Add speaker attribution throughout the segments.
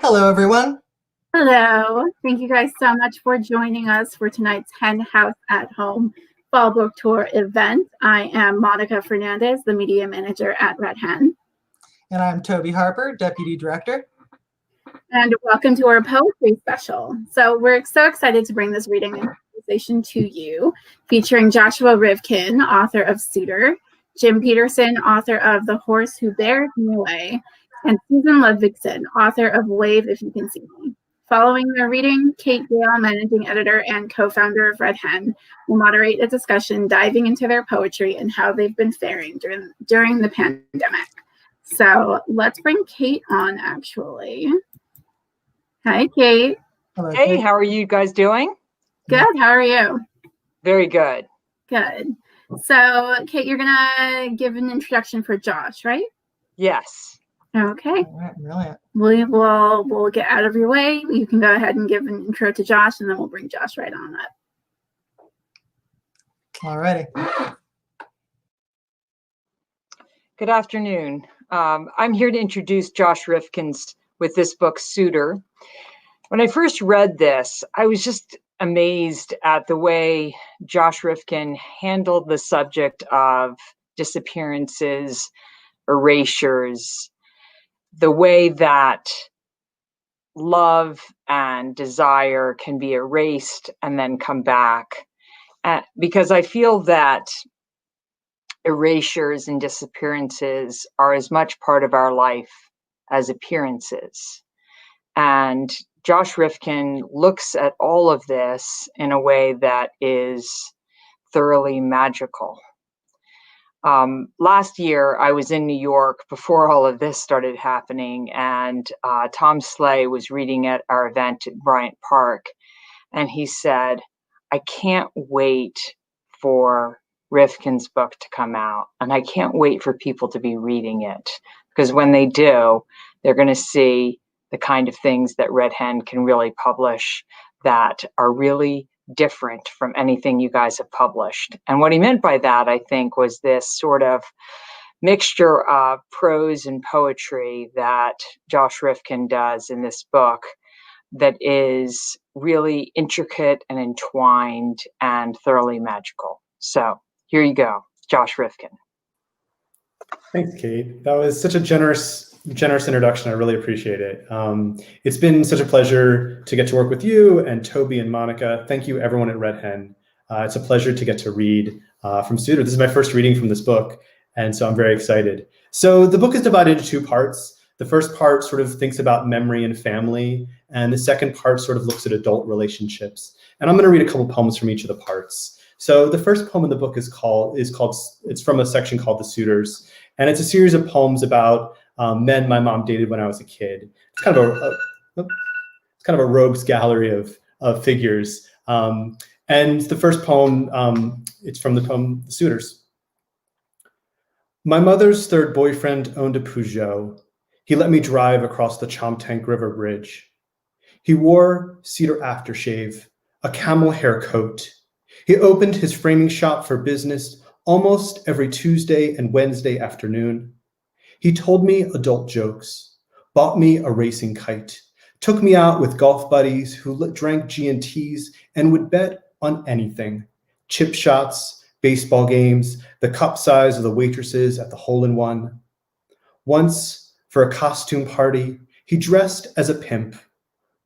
Speaker 1: Hello, everyone.
Speaker 2: Hello. Thank you guys so much for joining us for tonight's Hen House at Home Fall Book Tour event. I am Monica Fernandez, the media manager at Red Hen.
Speaker 1: And I'm Toby Harper, Deputy Director.
Speaker 2: And welcome to our poetry special. So we're so excited to bring this reading and conversation to you, featuring Joshua Rivkin, author of Suitor, Jim Peterson, author of The Horse Who Bears Me Away, and Susan Ludwigson, author of Wave If You Can See Me. Following their reading, Kate Gale, managing editor and co-founder of Red Hen, will moderate a discussion diving into their poetry and how they've been faring during the pandemic. So let's bring Kate on, actually. Hi, Kate.
Speaker 1: Hello,
Speaker 3: Hey,
Speaker 1: Kate.
Speaker 3: how are you guys doing?
Speaker 2: Good. How are you?
Speaker 3: Very good.
Speaker 2: Good. So, Kate, you're going to give an introduction for Josh, right?
Speaker 3: Yes.
Speaker 2: Okay.
Speaker 1: All right, brilliant.
Speaker 2: We'll get out of your way. You can go ahead and give an intro to Josh, and then we'll bring Josh right on up.
Speaker 1: All righty.
Speaker 3: Good afternoon. I'm here to introduce Josh Rivkin's with this book, Suitor. When I first read this, I was just amazed at the way Josh Rivkin handled the subject of disappearances, erasures, the way that love and desire can be erased and then come back. Because I feel that erasures and disappearances are as much part of our life as appearances. And Josh Rivkin looks at all of this in a way that is thoroughly magical. Last year, I was in New York before all of this started happening, and Tom Slay was reading at our event at Bryant Park, and he said, I can't wait for Rivkin's book to come out, and I can't wait for people to be reading it, because when they do, they're going to see the kind of things that Red Hen can really publish that are really different from anything you guys have published. And what he meant by that, I think, was this sort of mixture of prose and poetry that Josh Rivkin does in this book that is really intricate and entwined and thoroughly magical. So here you go, Josh Rivkin.
Speaker 4: Thanks, Kate. That was such a generous introduction. I really appreciate it. It's been such a pleasure to get to work with you and Toby and Monica. Thank you, everyone at Red Hen. It's a pleasure to get to read from Suitor. This is my first reading from this book, and so I'm very excited. So the book is divided into two parts. The first part sort of thinks about memory and family, and the second part sort of looks at adult relationships. And I'm going to read a couple poems from each of the parts. So the first poem in the book is from a section called The Suitors, and it's a series of poems about men my mom dated when I was a kid. It's kind of a rogues gallery of figures. And the first poem, it's from the poem The Suitors. My mother's third boyfriend owned a Peugeot. He let me drive across the Chomtank River Bridge. He wore cedar aftershave, a camel hair coat. He opened his framing shop for business almost every Tuesday and Wednesday afternoon. He told me adult jokes, bought me a racing kite, took me out with golf buddies who drank G&Ts and would bet on anything: chip shots, baseball games, the cup size of the waitresses at the hole-in-one. Once, for a costume party, he dressed as a pimp: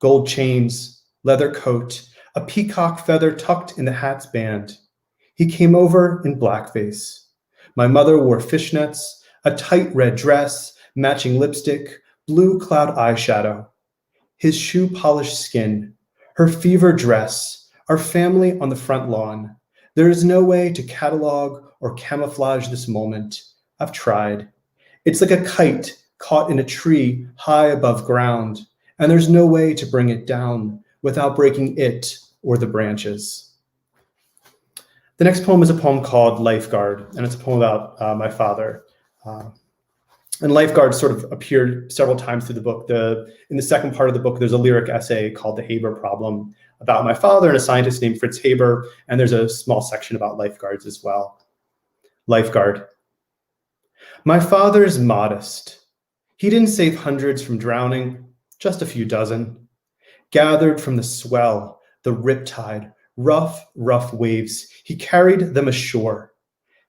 Speaker 4: gold chains, leather coat, a peacock feather tucked in the hat's band. He came over in blackface. My mother wore fishnets, a tight red dress, matching lipstick, blue cloud eyeshadow. His shoe-polished skin, her fever dress, our family on the front lawn. There is no way to catalog or camouflage this moment. I've tried. It's like a kite caught in a tree high above ground, and there's no way to bring it down without breaking it or the branches. The next poem is a poem called Lifeguard, and it's a poem about my father. And Lifeguard sort of appeared several times through the book. In the second part of the book, there's a lyric essay called The Haber Problem about my father and a scientist named Fritz Haber, and there's a small section about lifeguards as well. Lifeguard. My father's modest. He didn't save hundreds from drowning, just a few dozen, gathered from the swell, the riptide, rough, rough waves. He carried them ashore.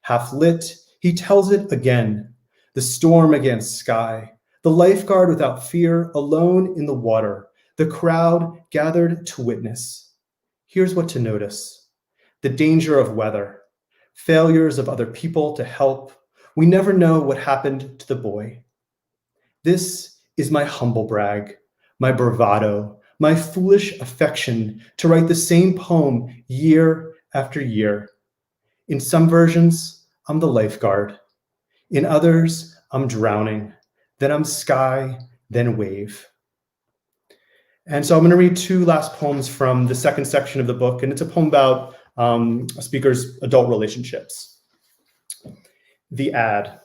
Speaker 4: Half lit, he tells it again, the storm against sky, the lifeguard without fear, alone in the water, the crowd gathered to witness. Here's what to notice: the danger of weather, failures of other people to help. We never know what happened to the boy. This is my humble brag, my bravado, my foolish affection to write the same poem year after year. In some versions, I'm the lifeguard. In others, I'm drowning. Then I'm sky, then wave. And so I'm going to read two last poems from the second section of the book, and it's a poem about a speaker's adult relationships. The ad.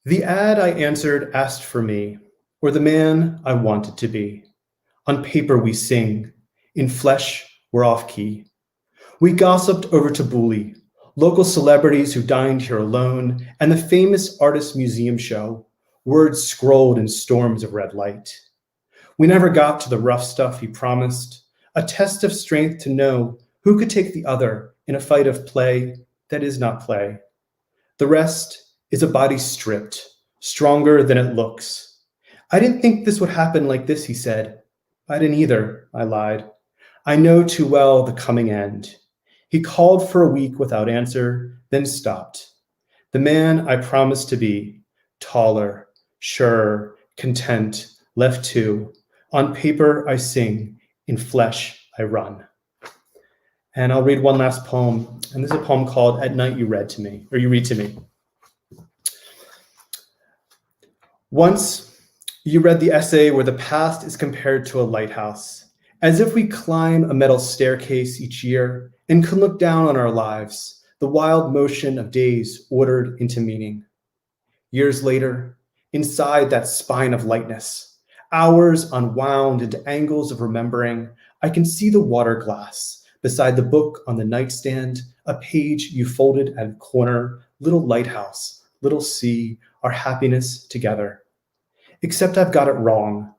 Speaker 4: The ad I answered asked for me, or the man I wanted to be. On paper we sing, in flesh we're off key. We gossiped over tabbouleh, local celebrities who dined here alone, and the famous artist museum show, words scrolled in storms of red light. We never got to the rough stuff he promised, a test of strength to know who could take the other in a fight of play that is not play. The rest is a body stripped, stronger than it looks. I didn't think this would happen like this, he said. I didn't either, I lied. I know too well the coming end. He called for a week without answer, then stopped. The man I promised to be, taller, sure, content, left too. On paper I sing, in flesh I run. And I'll read one last poem, and this is a poem called At Night You Read to Me, or You Read to Me. Once you read the essay where the past is compared to a lighthouse, as if we climb a metal staircase each year and can look down on our lives, the wild motion of days ordered into meaning. Years later, inside that spine of lightness, hours unwound into angles of remembering, I can see the water glass beside the book on the nightstand, a page you folded at a corner, little lighthouse, little sea, our happiness together. Except I've got it wrong.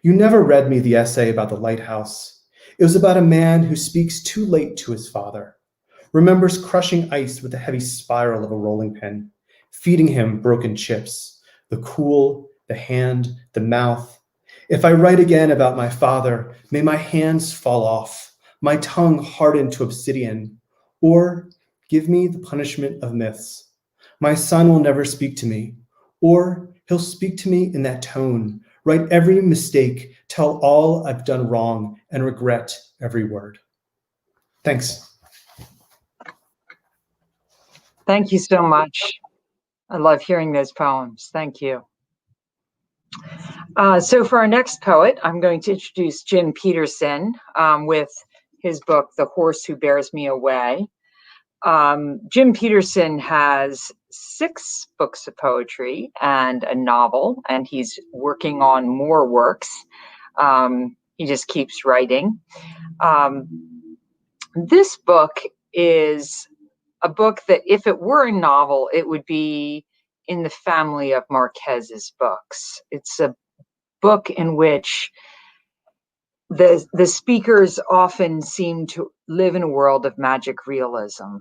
Speaker 4: You never read me the essay about the lighthouse. It was about a man who speaks too late to his father, remembers crushing ice with the heavy spiral of a rolling pin, feeding him broken chips, the cool, the hand, the mouth. If I write again about my father, may my hands fall off, my tongue harden to obsidian, or give me the punishment of myths. My son will never speak to me, or he'll speak to me in that tone, write every mistake, tell all I've done wrong, and regret every word. Thanks.
Speaker 3: Thank you so much. I love hearing those poems. Thank you. So for our next poet, I'm going to introduce Jim Peterson with his book, The Horse Who Bears Me Away. Jim Peterson has 6 books of poetry and a novel, and he's working on more works. He just keeps writing. This book is a book that if it were a novel, it would be in the family of Marquez's books. It's a book in which the speakers often seem to live in a world of magic realism.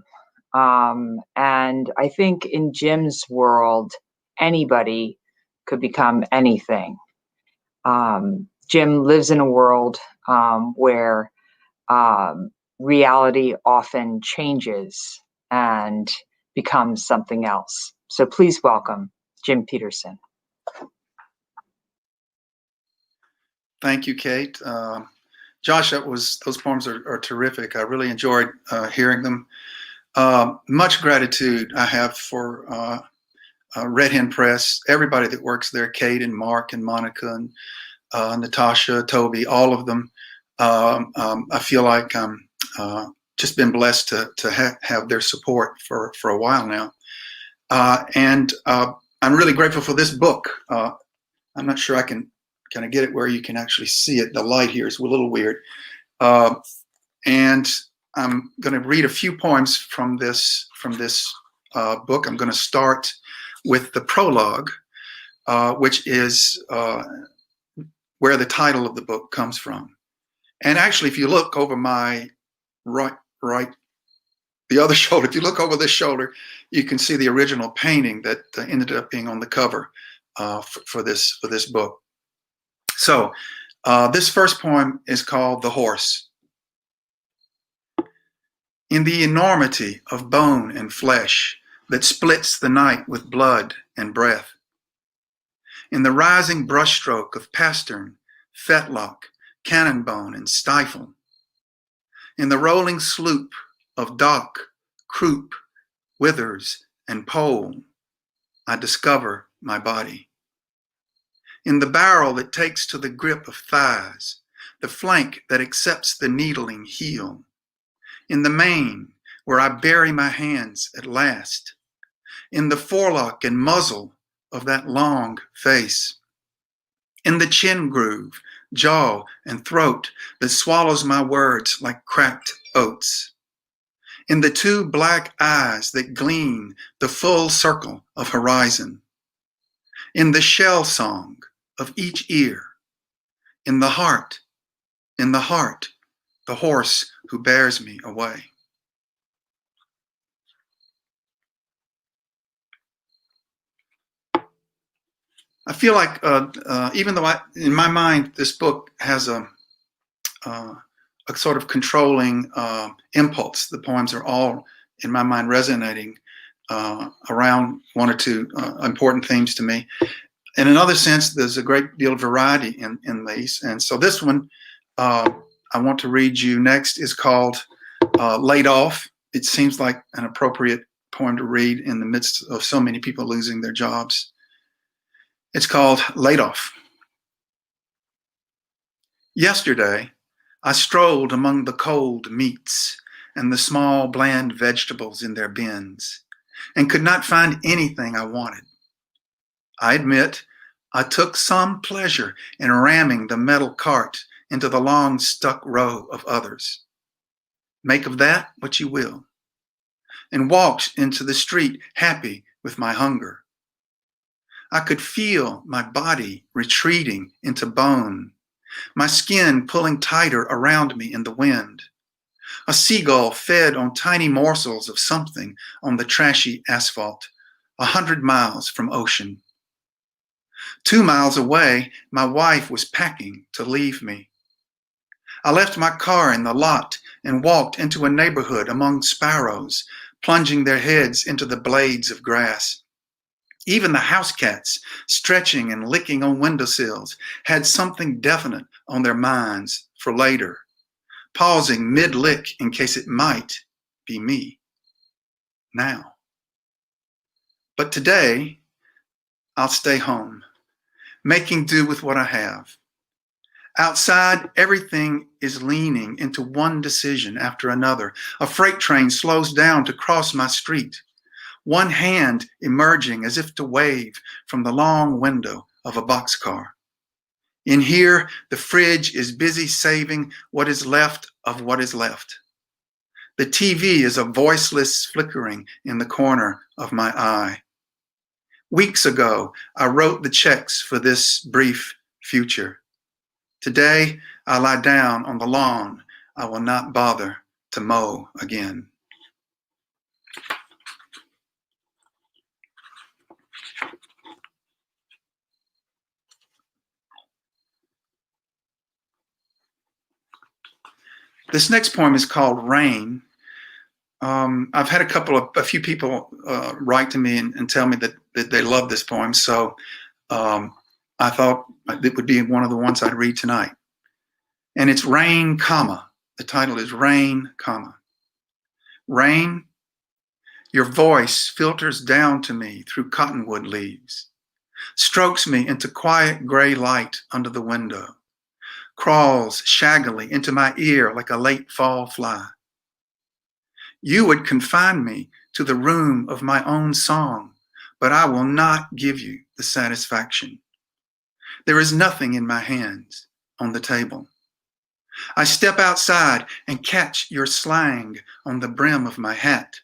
Speaker 3: And I think in Jim's world, anybody could become anything. Jim lives in a world where reality often changes and becomes something else. So please welcome Jim Peterson.
Speaker 5: Thank you, Kate. Josh, those poems are terrific. I really enjoyed hearing them. Much gratitude I have for Red Hen Press, everybody that works there, Kate and Mark and Monica and Natasha, Toby, all of them. I feel like I'm just been blessed to have their support for a while now. And I'm really grateful for this book. I'm not sure I can kind of get it where you can actually see it. The light here is a little weird. And I'm going to read a few poems from this book. I'm going to start with the prologue, which is where the title of the book comes from. And actually, if you look over my right, the other shoulder, if you look over this shoulder, you can see the original painting that ended up being on the cover for this book. So this first poem is called The Horse. In the enormity of bone and flesh that splits the night with blood and breath, in the rising brushstroke of pastern, fetlock, cannonbone, and stifle, in the rolling sloop of dock, croup, withers, and pole, I discover my body. In the barrel that takes to the grip of thighs, the flank that accepts the needling heel, in the mane where I bury my hands at last, in the forelock and muzzle of that long face, in the chin groove, jaw, and throat that swallows my words like cracked oats, in the two black eyes that gleam the full circle of horizon, in the shell song of each ear, in the heart, the horse who bears me away. I feel like even though in my mind, this book has a sort of controlling impulse. The poems are all, in my mind, resonating around one or two important themes to me. In another sense, there's a great deal of variety in these. And so this one I want to read you next is called Laid Off. It seems like an appropriate poem to read in the midst of so many people losing their jobs. It's called Laid Off. Yesterday, I strolled among the cold meats and the small, bland vegetables in their bins and could not find anything I wanted. I admit I took some pleasure in ramming the metal cart into the long stuck row of others. Make of that what you will. And walked into the street happy with my hunger. I could feel my body retreating into bone, my skin pulling tighter around me in the wind. A seagull fed on tiny morsels of something on the trashy asphalt, 100 miles from ocean. 2 miles away, my wife was packing to leave me. I left my car in the lot and walked into a neighborhood among sparrows, plunging their heads into the blades of grass. Even the house cats, stretching and licking on windowsills, had something definite on their minds for later, pausing mid-lick in case it might be me now. But today, I'll stay home, making do with what I have. Outside, everything is leaning into one decision after another. A freight train slows down to cross my street, one hand emerging as if to wave from the long window of a boxcar. In here, the fridge is busy saving what is left of what is left. The TV is a voiceless flickering in the corner of my eye. Weeks ago, I wrote the checks for this brief future. Today, I lie down on the lawn. I will not bother to mow again. This next poem is called Rain. I've had a few people write to me and tell me that they love this poem, so I thought it would be one of the ones I'd read tonight. And it's Rain, comma. The title is Rain, comma. Rain, your voice filters down to me through cottonwood leaves, strokes me into quiet gray light under the window, crawls shaggily into my ear like a late fall fly. You would confine me to the room of my own song, but I will not give you the satisfaction. There is nothing in my hands on the table. I step outside and catch your slang on the brim of my hat.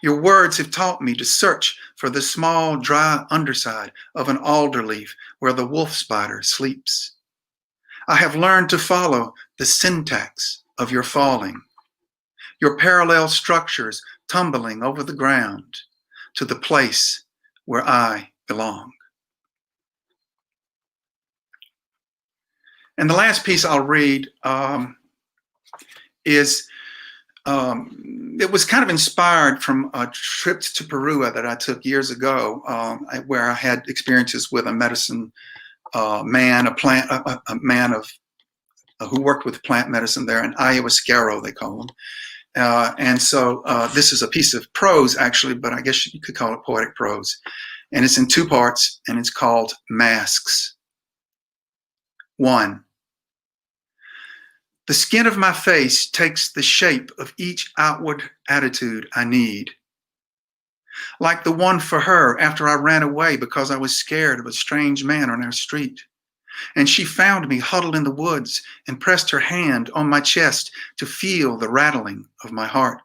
Speaker 5: Your words have taught me to search for the small, dry underside of an alder leaf where the wolf spider sleeps. I have learned to follow the syntax of your falling, your parallel structures tumbling over the ground to the place where I belong. And the last piece I'll read is, it was kind of inspired from a trip to Peru that I took years ago, where I had experiences with a medicine man, a man of who worked with plant medicine there, an ayahuasquero, they call him. And so this is a piece of prose, actually, but I guess you could call it poetic prose. And it's in 2 parts, and it's called Masks. 1. The skin of my face takes the shape of each outward attitude I need. Like the one for her after I ran away because I was scared of a strange man on our street. And she found me huddled in the woods and pressed her hand on my chest to feel the rattling of my heart.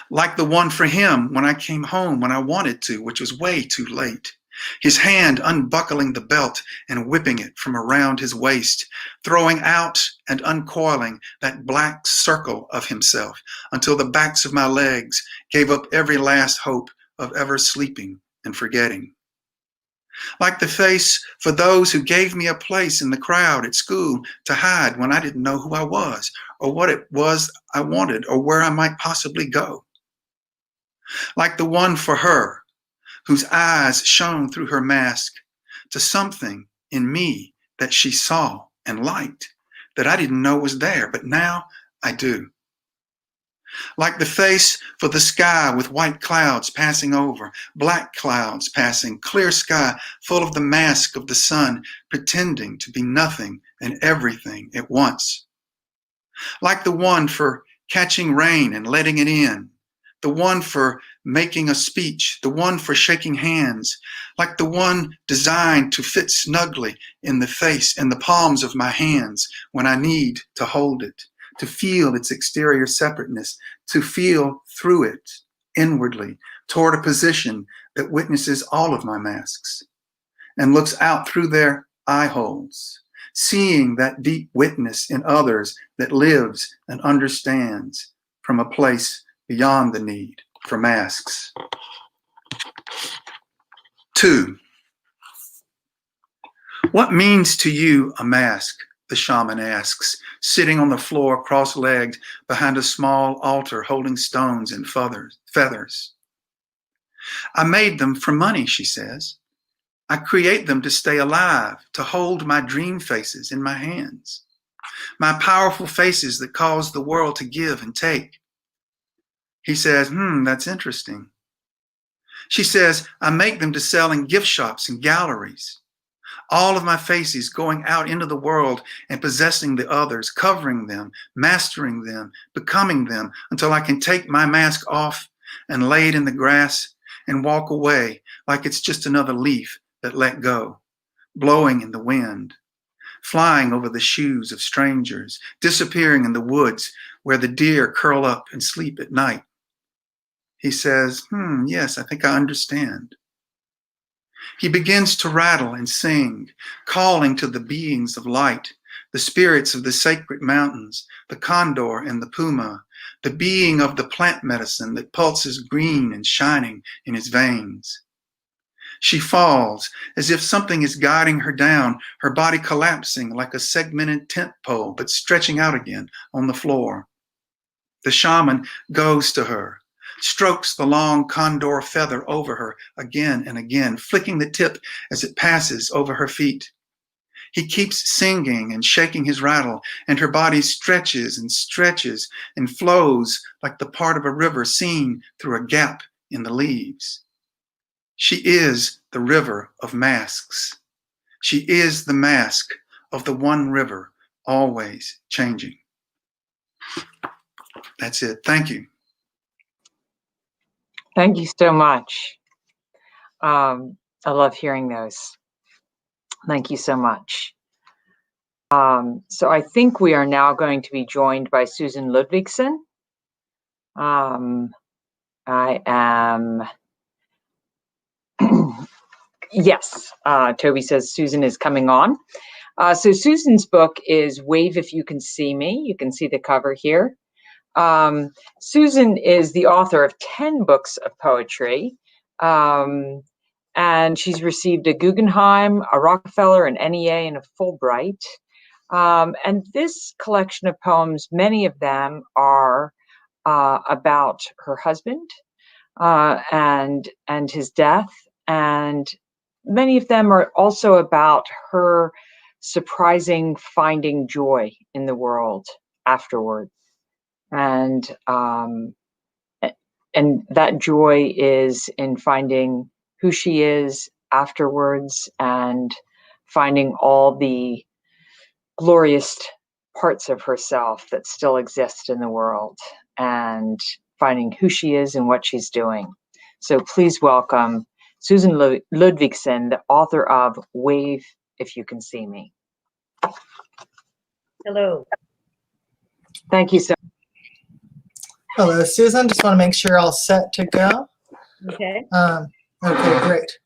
Speaker 5: Like the one for him when I came home when I wanted to, which was way too late. His hand unbuckling the belt and whipping it from around his waist, throwing out and uncoiling that black circle of himself until the backs of my legs gave up every last hope of ever sleeping and forgetting. Like the face for those who gave me a place in the crowd at school to hide when I didn't know who I was or what it was I wanted or where I might possibly go. Like the one for her, whose eyes shone through her mask to something in me that she saw and liked that I didn't know was there, but now I do. Like the face for the sky with white clouds passing over, black clouds passing, clear sky full of the mask of the sun, pretending to be nothing and everything at once. Like the one for catching rain and letting it in, the one for making a speech, the one for shaking hands, like the one designed to fit snugly in the face and the palms of my hands when I need to hold it, to feel its exterior separateness, to feel through it inwardly toward a position that witnesses all of my masks and looks out through their eye holes, seeing that deep witness in others that lives and understands from a place beyond the need for masks. 2. What means to you a mask? The shaman asks, sitting on the floor cross-legged behind a small altar holding stones and feathers. I made them for money, she says. I create them to stay alive, to hold my dream faces in my hands, my powerful faces that cause the world to give and take. He says, that's interesting. She says, I make them to sell in gift shops and galleries. All of my faces going out into the world and possessing the others, covering them, mastering them, becoming them until I can take my mask off and lay it in the grass and walk away like it's just another leaf that let go, blowing in the wind, flying over the shoes of strangers, disappearing in the woods where the deer curl up and sleep at night. He says, yes, I think I understand. He begins to rattle and sing, calling to the beings of light, the spirits of the sacred mountains, the condor and the puma, the being of the plant medicine that pulses green and shining in his veins. She falls as if something is guiding her down, her body collapsing like a segmented tent pole, but stretching out again on the floor. The shaman goes to her, strokes the long condor feather over her again and again, flicking the tip as it passes over her feet. He keeps singing and shaking his rattle, and her body stretches and flows like the part of a river seen through a gap in the leaves. She is the river of masks. She is the mask of the one river, always changing. That's it. Thank you.
Speaker 3: Thank you so much. I love hearing those. Thank you so much. So I think we are now going to be joined by Susan Ludwigson. I am. Yes, Toby says Susan is coming on. So Susan's book is Wave If You Can See Me. You can see the cover here. Susan is the author of 10 books of poetry. And she's received a Guggenheim, a Rockefeller, an NEA, and a Fulbright. And this collection of poems, many of them are about her husband and his death, and many of them are also about her surprising finding joy in the world afterward, and that joy is in finding who she is afterwards and finding all the glorious parts of herself that still exist in the world and finding who she is and what she's doing. So please welcome Susan Ludwigson, the author of Wave If You Can See Me.
Speaker 6: Hello.
Speaker 3: Thank you so much.
Speaker 1: Hello, Susan. Just want to make sure all set to go.
Speaker 6: Okay.
Speaker 1: Okay, great.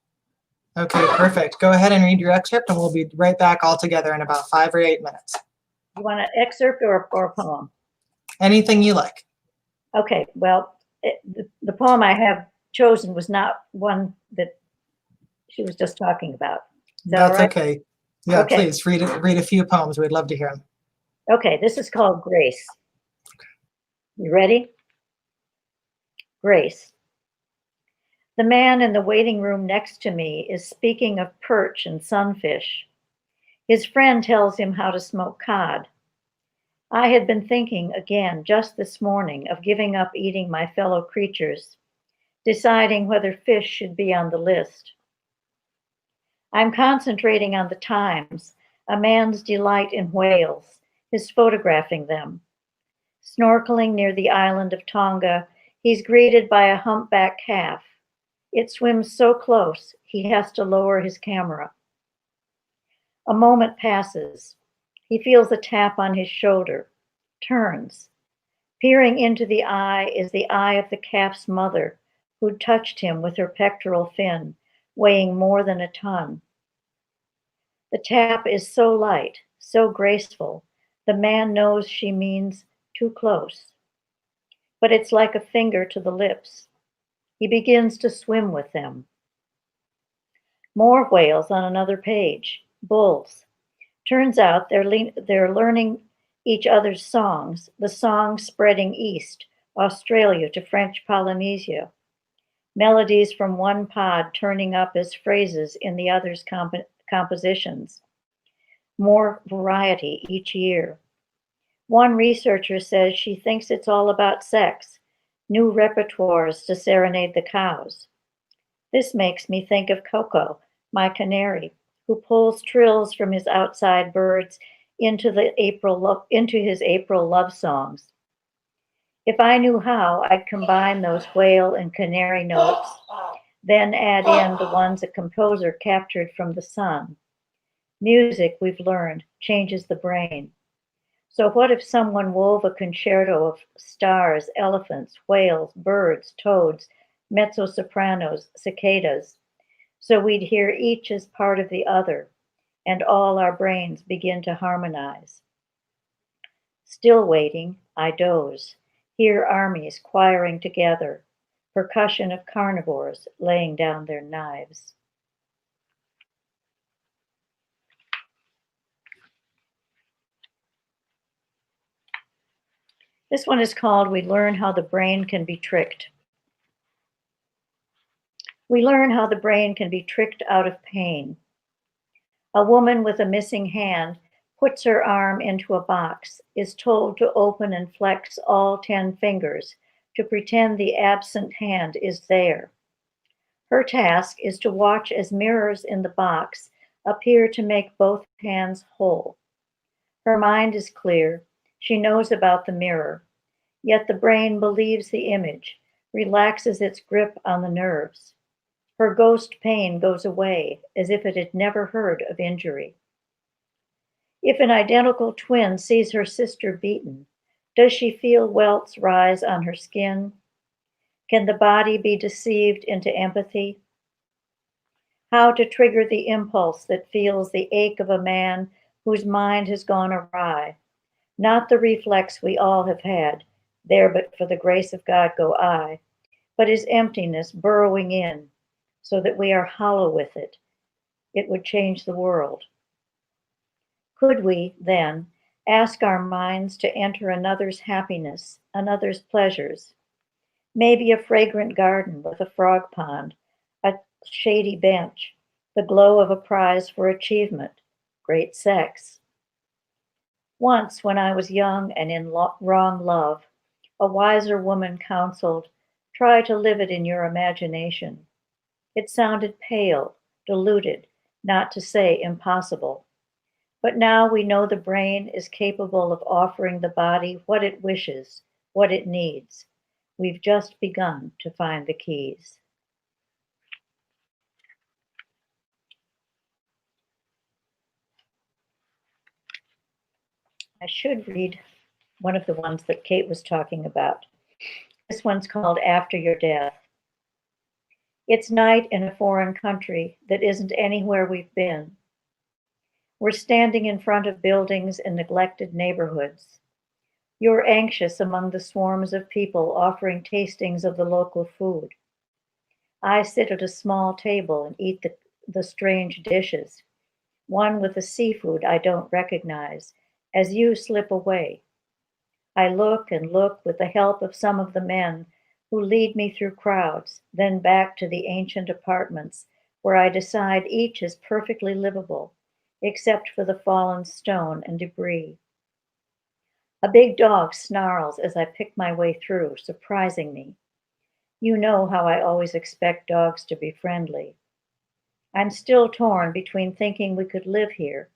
Speaker 1: Okay, perfect. Go ahead and read your excerpt, and we'll be right back all together in about 5 or 8 minutes.
Speaker 6: You want an excerpt or a poem?
Speaker 1: Anything you like.
Speaker 6: Okay. Well, the poem I have chosen was not one that she was just talking about. Is that all
Speaker 1: That's
Speaker 6: right?
Speaker 1: okay. Yeah,
Speaker 6: Okay.
Speaker 1: please read a few poems. We'd love to hear them.
Speaker 6: Okay. This is called Grace. You ready? Grace. The man in the waiting room next to me is speaking of perch and sunfish. His friend tells him how to smoke cod. I had been thinking again just this morning of giving up eating my fellow creatures, deciding whether fish should be on the list. I'm concentrating on the Times, a man's delight in whales, his photographing them. Snorkeling near the island of Tonga, he's greeted by a humpback calf. It swims so close, he has to lower his camera. A moment passes. He feels a tap on his shoulder, turns. Peering into the eye is the eye of the calf's mother, who touched him with her pectoral fin, weighing more than a ton. The tap is so light, so graceful, the man knows she means too close. But it's like a finger to the lips. He begins to swim with them. More whales on another page, bulls. Turns out they're learning each other's songs, the songs spreading east, Australia to French Polynesia. Melodies from one pod turning up as phrases in the other's compositions. More variety each year. One researcher says she thinks it's all about sex, new repertoires to serenade the cows. This makes me think of Coco, my canary, who pulls trills from his outside birds into his April love songs. If I knew how, I'd combine those whale and canary notes, then add in the ones a composer captured from the sun. Music, we've learned, changes the brain. So what if someone wove a concerto of stars, elephants, whales, birds, toads, mezzo-sopranos, cicadas, so we'd hear each as part of the other, and all our brains begin to harmonize. Still waiting, I doze, hear armies choiring together, percussion of carnivores laying down their knives. This one is called We Learn How the Brain Can Be Tricked. We learn how the brain can be tricked out of pain. A woman with a missing hand puts her arm into a box, is told to open and flex all 10 fingers to pretend the absent hand is there. Her task is to watch as mirrors in the box appear to make both hands whole. Her mind is clear. She knows about the mirror, yet the brain believes the image, relaxes its grip on the nerves. Her ghost pain goes away as if it had never heard of injury. If an identical twin sees her sister beaten, does she feel welts rise on her skin? Can the body be deceived into empathy? How to trigger the impulse that feels the ache of a man whose mind has gone awry, not the reflex we all have had, there but for the grace of God go I, but his emptiness burrowing in, so that we are hollow with it. It would change the world. Could we, then, ask our minds to enter another's happiness, another's pleasures? Maybe a fragrant garden with a frog pond, a shady bench, the glow of a prize for achievement, great sex. Once, when I was young and in wrong love, a wiser woman counseled, try to live it in your imagination. It sounded pale, diluted, not to say impossible. But now we know the brain is capable of offering the body what it wishes, what it needs. We've just begun to find the keys. I should read one of the ones that Kate was talking about. This one's called After Your Death. It's night in a foreign country that isn't anywhere we've been. We're standing in front of buildings in neglected neighborhoods. You're anxious among the swarms of people offering tastings of the local food. I sit at a small table and eat the strange dishes, one with a seafood I don't recognize, as you slip away. I look and look with the help of some of the men who lead me through crowds, then back to the ancient apartments where I decide each is perfectly livable, except for the fallen stone and debris. A big dog snarls as I pick my way through, surprising me. You know how I always expect dogs to be friendly. I'm still torn between thinking we could live here,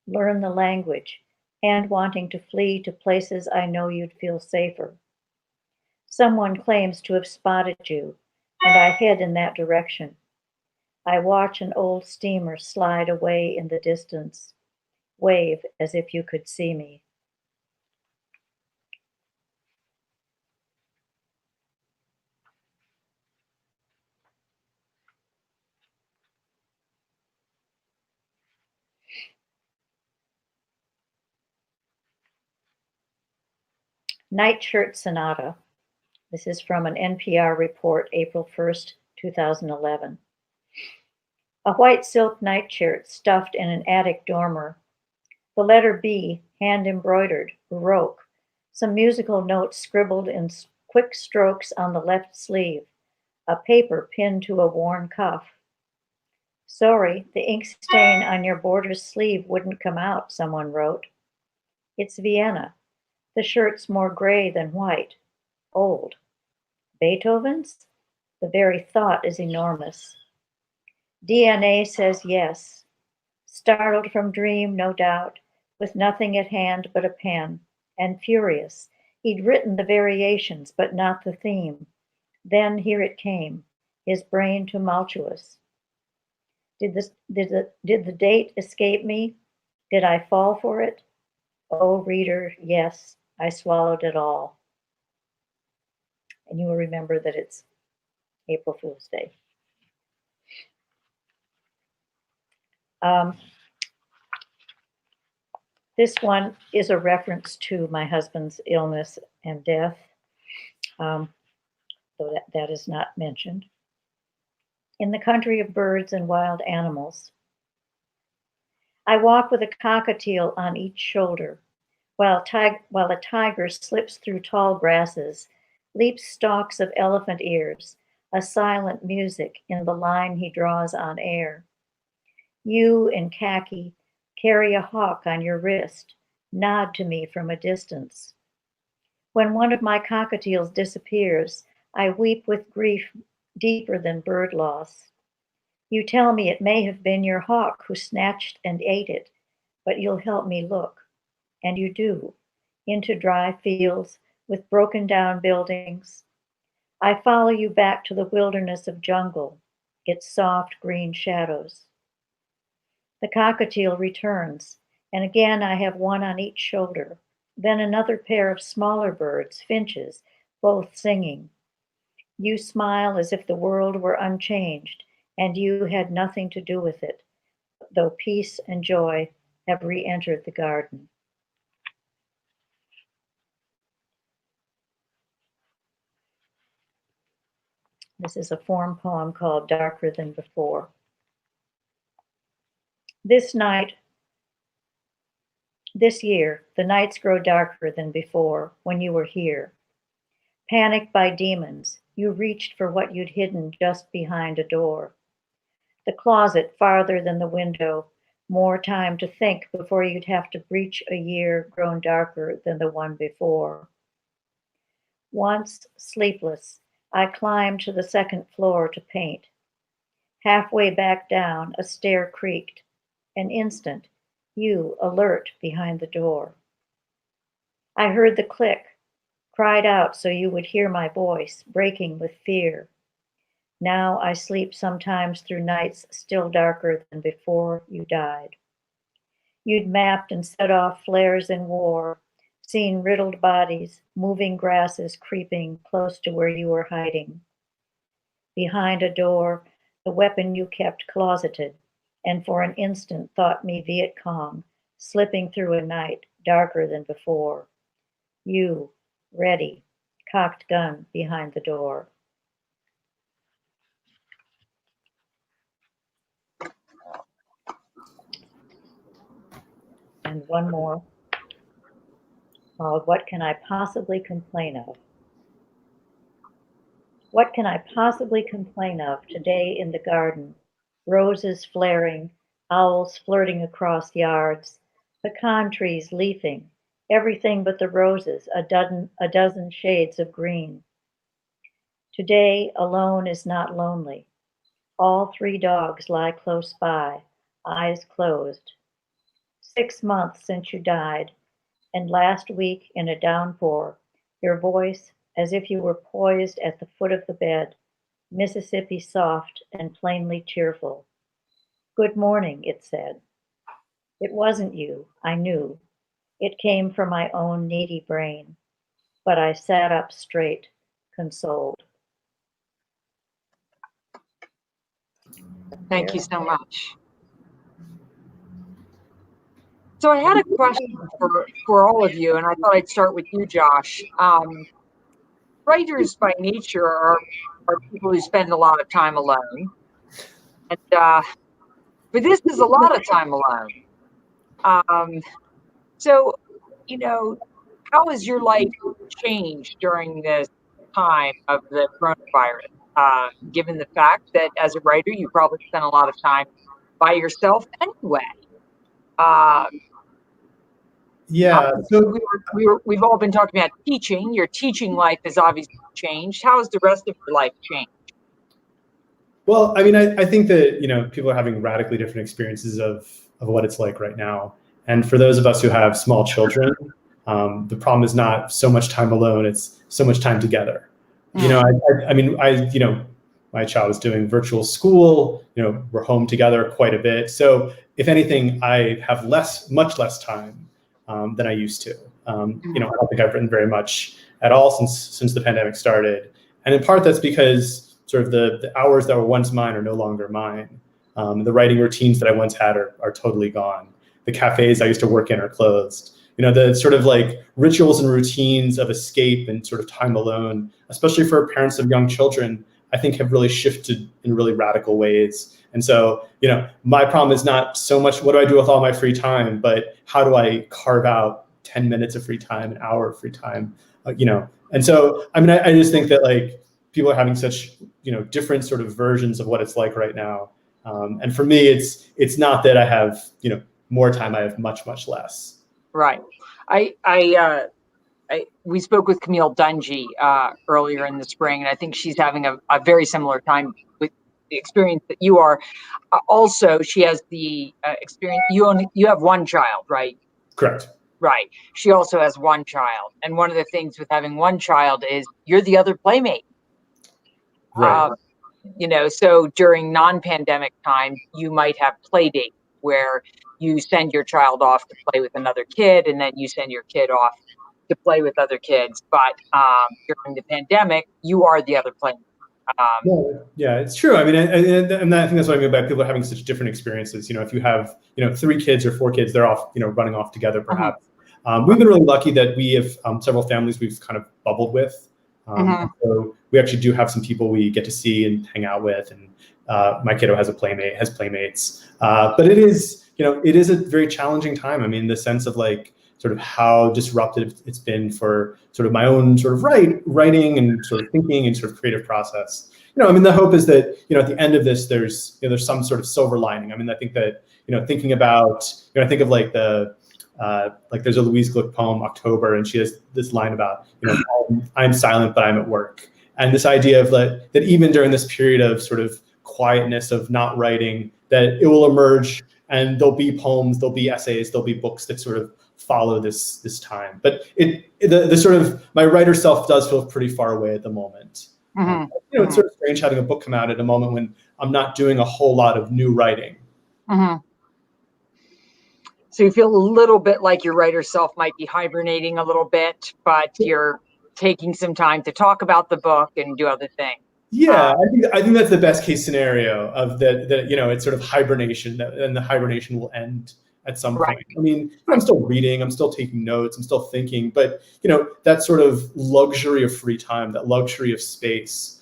Speaker 6: learn the language, and wanting to flee to places I know you'd feel safer. Someone claims to have spotted you, and I head in that direction. I watch an old steamer slide away in the distance, wave as if you could see me. Nightshirt Sonata. This is from an NPR report, April 1st, 2011. A white silk nightshirt stuffed in an attic dormer. The letter B, hand embroidered, Baroque. Some musical notes scribbled in quick strokes on the left sleeve. A paper pinned to a worn cuff. Sorry, the ink stain on your border's sleeve wouldn't come out, someone wrote. It's Vienna. The shirt's more gray than white. Old. Beethoven's? The very thought is enormous. DNA says yes. Startled from dream, no doubt, with nothing at hand but a pen, and furious. He'd written the variations, but not the theme. Then here it came, his brain tumultuous. Did the date escape me? Did I fall for it? Oh, reader, yes, I swallowed it all. And you will remember that it's April Fool's Day. This one is a reference to my husband's illness and death, though that is not mentioned. In the country of birds and wild animals, I walk with a cockatiel on each shoulder, while a tiger slips through tall grasses, leaps stalks of elephant ears, a silent music in the line he draws on air. You in khaki carry a hawk on your wrist, nod to me from a distance. When one of my cockatiels disappears, I weep with grief deeper than bird loss. You tell me it may have been your hawk who snatched and ate it, but you'll help me look. And you do, into dry fields with broken down buildings. I follow you back to the wilderness of jungle, its soft green shadows. The cockatiel returns, and again I have one on each shoulder, then another pair of smaller birds, finches, both singing. You smile as if the world were unchanged and you had nothing to do with it, though peace and joy have re-entered the garden. This is a form poem called Darker Than Before. This year, the nights grow darker than before when you were here. Panicked by demons, you reached for what you'd hidden just behind a door. The closet farther than the window, more time to think before you'd have to breach a year grown darker than the one before. Once, sleepless, I climbed to the second floor to paint. Halfway back down, a stair creaked. An instant, you alert behind the door. I heard the click, cried out so you would hear my voice, breaking with fear. Now I sleep sometimes through nights still darker than before you died. You'd mapped and set off flares in war, seen riddled bodies, moving grasses creeping close to where you were hiding. Behind a door, the weapon you kept closeted, and for an instant thought me Viet Cong, slipping through a night darker than before. You, ready, cocked gun behind the door. And one more called What Can I Possibly Complain Of? What can I possibly complain of today in the garden? Roses flaring, owls flirting across yards, pecan trees leafing, everything but the roses, a dozen shades of green. Today, alone is not lonely. All 3 dogs lie close by, eyes closed. 6 months since you died, and last week in a downpour, your voice, as if you were poised at the foot of the bed, Mississippi soft and plainly cheerful. Good morning, it said. It wasn't you, I knew. It came from my own needy brain, but I sat up straight, consoled.
Speaker 3: Thank you so much. So I had a question for all of you, and I thought I'd start with you, Josh. Writers by nature are people who spend a lot of time alone. And but this is a lot of time alone. So, you know, how has your life changed during this time of the coronavirus? Given the fact that as a writer, you probably spent a lot of time by yourself anyway.
Speaker 4: Yeah. So
Speaker 3: we've all been talking about teaching. Your teaching life has obviously changed. How has the rest of your life changed?
Speaker 4: well, I mean, I think that, people are having radically different experiences of what it's like right now. And for those of us who have small children, the problem is not so much time alone, it's so much time together. My child is doing virtual school, we're home together quite a bit. So if anything, I have much less time than I used to. I don't think I've written very much at all since the pandemic started. And in part that's because sort of the hours that were once mine are no longer mine. The writing routines that I once had are totally gone. The cafes I used to work in are closed. The sort of like rituals and routines of escape and sort of time alone, especially for parents of young children, I think have really shifted in really radical ways. And so, my problem is not so much what do I do with all my free time, but how do I carve out 10 minutes of free time, an hour of free time, And so, I just think that like people are having such, different sort of versions of what it's like right now. And for me, it's not that I have, more time, I have much, much less.
Speaker 3: Right. We spoke with Camille Dungy earlier in the spring, and I think she's having a very similar time with the experience that you are. Also, she has the experience. You have one child, right?
Speaker 4: Correct.
Speaker 3: Right. She also has one child, and one of the things with having one child is you're the other playmate.
Speaker 4: Right.
Speaker 3: So during non-pandemic time, you might have play dates where you send your child off to play with another kid, and then you send your kid off to play with other kids, but during the pandemic, you are the other playmate.
Speaker 4: Yeah, it's true. I mean, and I think that's what I mean by people having such different experiences. If you have 3 kids or 4 kids, they're off running off together perhaps. We've been really lucky that we have several families we've kind of bubbled with. So we actually do have some people we get to see and hang out with, and my kiddo has playmates. But it is a very challenging time. I mean, in the sense of like sort of how disruptive it's been for sort of my own sort of writing and sort of thinking and sort of creative process. I mean, the hope is that at the end of this, there's some sort of silver lining. I mean, I think that thinking about I think of like the like there's a Louise Gluck poem, October, and she has this line about I'm silent but I'm at work, and this idea of that even during this period of sort of quietness of not writing, that it will emerge and there'll be poems, there'll be essays, there'll be books that sort of follow this time. But the sort of my writer self does feel pretty far away at the moment. It's sort of strange having a book come out at a moment when I'm not doing a whole lot of new writing.
Speaker 3: So you feel a little bit like your writer self might be hibernating a little bit, but you're taking some time to talk about the book and do other things.
Speaker 4: Yeah, I think that's the best case scenario of that it's sort of hibernation, and the hibernation will end at some point. I mean, I'm still reading, I'm still taking notes, I'm still thinking, but that sort of luxury of free time, that luxury of space,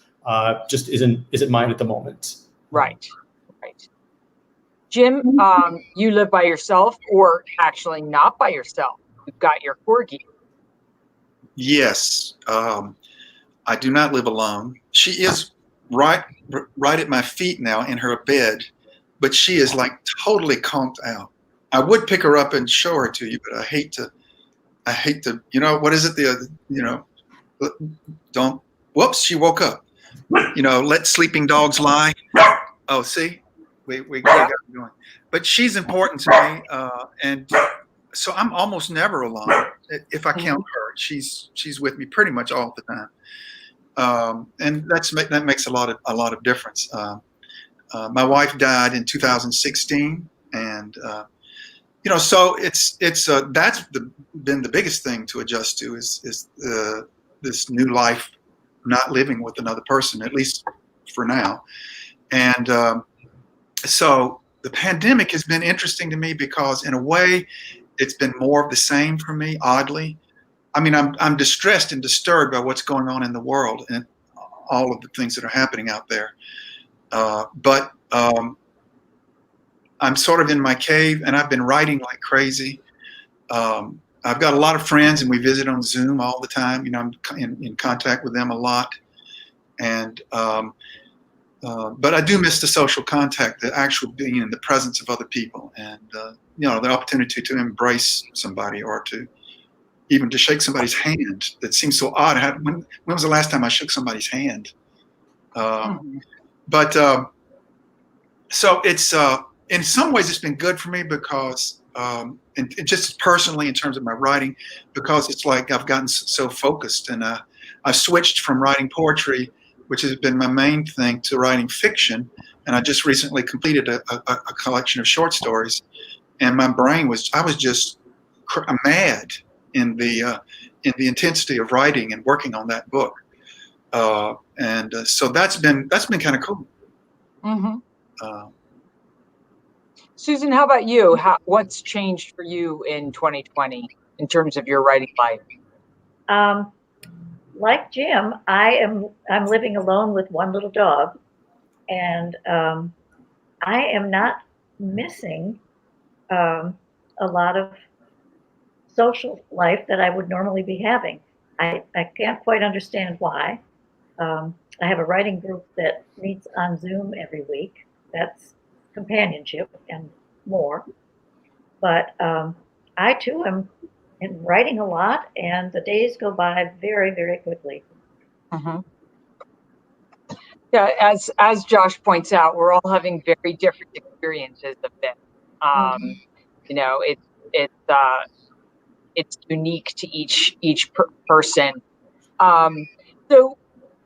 Speaker 4: just isn't mine at the moment.
Speaker 3: Right. Jim, you live by yourself, or actually not by yourself. You've got your corgi.
Speaker 5: Yes, I do not live alone. She is right at my feet now in her bed, but she is like totally conked out. I would pick her up and show her to you, but I hate to, what is it? Don't, whoops, she woke up. Let sleeping dogs lie. Oh, see, we got it going. But she's important to me. And so I'm almost never alone. If I count her, she's with me pretty much all the time. And that makes a lot of difference. My wife died in 2016, and so it's that's been the biggest thing to adjust to is this new life, not living with another person, at least for now. And so the pandemic has been interesting to me because in a way it's been more of the same for me, oddly. I mean, I'm distressed and disturbed by what's going on in the world and all of the things that are happening out there. But I'm sort of in my cave, and I've been writing like crazy. I've got a lot of friends, and we visit on Zoom all the time. I'm in contact with them a lot. And but I do miss the social contact, the actual being in the presence of other people, and the opportunity to embrace somebody, or to even to shake somebody's hand. That seems so odd. When was the last time I shook somebody's hand? But so it's in some ways it's been good for me because and just personally in terms of my writing, because it's like I've gotten so focused, and I switched from writing poetry, which has been my main thing, to writing fiction. And I just recently completed a collection of short stories, and my brain I was just mad in the intensity of writing and working on that book. And so that's been kind of cool.
Speaker 3: Susan, how about you? What's changed for you in 2020 in terms of your writing life?
Speaker 6: Like Jim, I'm living alone with one little dog, and I am not missing a lot of social life that I would normally be having. I can't quite understand why. I have a writing group that meets on Zoom every week. That's companionship and more. But I too am writing a lot, and the days go by very, very quickly.
Speaker 3: Yeah, as Josh points out, we're all having very different experiences of this. It's unique to each person.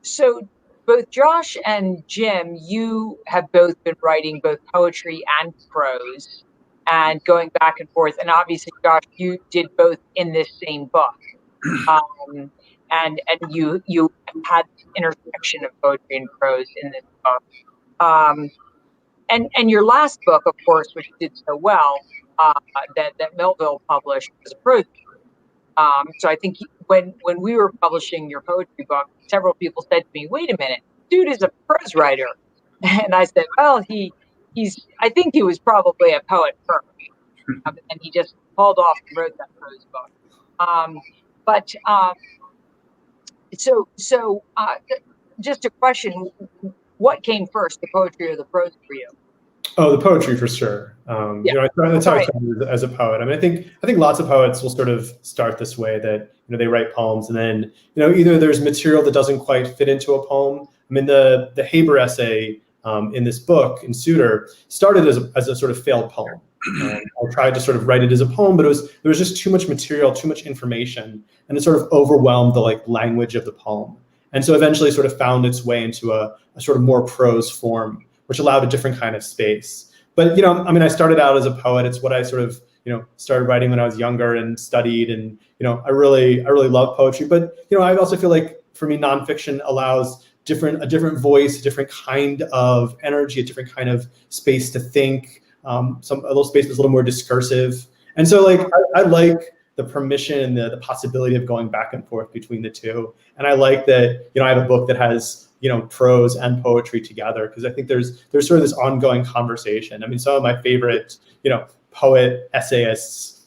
Speaker 3: So both Josh and Jim, you have both been writing both poetry and prose, and going back and forth. And obviously, Josh, you did both in this same book. And you had this intersection of poetry and prose in this book. And your last book, of course, which did so well, that Melville published, was a prose. So I think when we were publishing your poetry book, several people said to me, "Wait a minute, dude is a prose writer," and I said, "Well, I think he was probably a poet first, and he just hauled off and wrote that prose book." So just a question: what came first, the poetry or the prose for you?
Speaker 4: Oh, the poetry for sure.
Speaker 3: Yeah.
Speaker 4: That's how I started as a poet. I mean, I think lots of poets will sort of start this way, that they write poems, and then either there's material that doesn't quite fit into a poem. I mean, the Haber essay in this book, in Suitor, started as a sort of failed poem. I tried to sort of write it as a poem, but there was just too much material, too much information, and it sort of overwhelmed the language of the poem. And so eventually sort of found its way into a sort of more prose form, which allowed a different kind of space. But, I mean, I started out as a poet. It's what I sort of, started writing when I was younger and studied. And, I really love poetry. But, I also feel like for me, nonfiction allows a different voice, a different kind of energy, a different kind of space to think. A little space that's a little more discursive. And so I like the permission and the possibility of going back and forth between the two. And I like that, I have a book that has, prose and poetry together, because I think there's sort of this ongoing conversation. I mean, some of my favorite, poet essayists,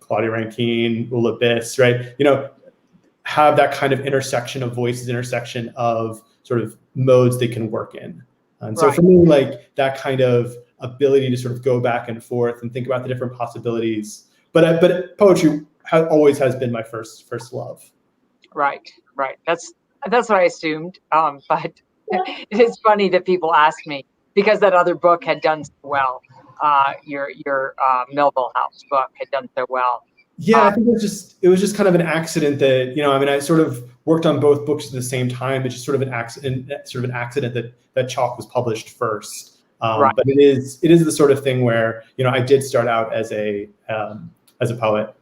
Speaker 4: Claudia Rankine, Ulla Biss, right? Have that kind of intersection of voices, intersection of sort of modes they can work in. And so for me, that kind of ability to sort of go back and forth and think about the different possibilities. But poetry always has been my first love. Right.
Speaker 3: That's what I assumed. But it is funny that people ask me, because that other book had done so well. Your Melville House book had done so well.
Speaker 4: Yeah, I think it was just kind of an accident that, I mean, I sort of worked on both books at the same time. It's just sort of an accident that Chalk was published first. But it is the sort of thing where, I did start out as a poet.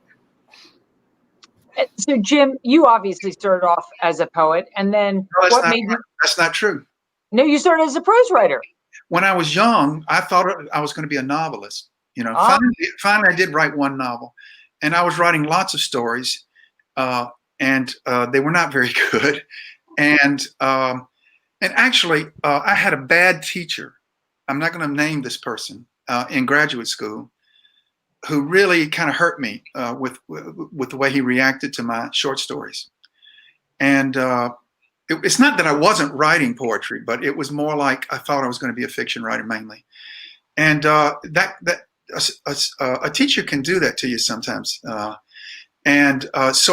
Speaker 3: So Jim, you obviously started off as a poet, and then
Speaker 5: that's not true.
Speaker 3: No, you started as a prose writer.
Speaker 5: When I was young, I thought I was going to be a novelist. Finally, I did write one novel, and I was writing lots of stories, and they were not very good. And actually, I had a bad teacher. I'm not going to name this person in graduate school, who really kind of hurt me with the way he reacted to my short stories. And it's not that I wasn't writing poetry, but it was more like I thought I was going to be a fiction writer mainly. And a teacher can do that to you sometimes. So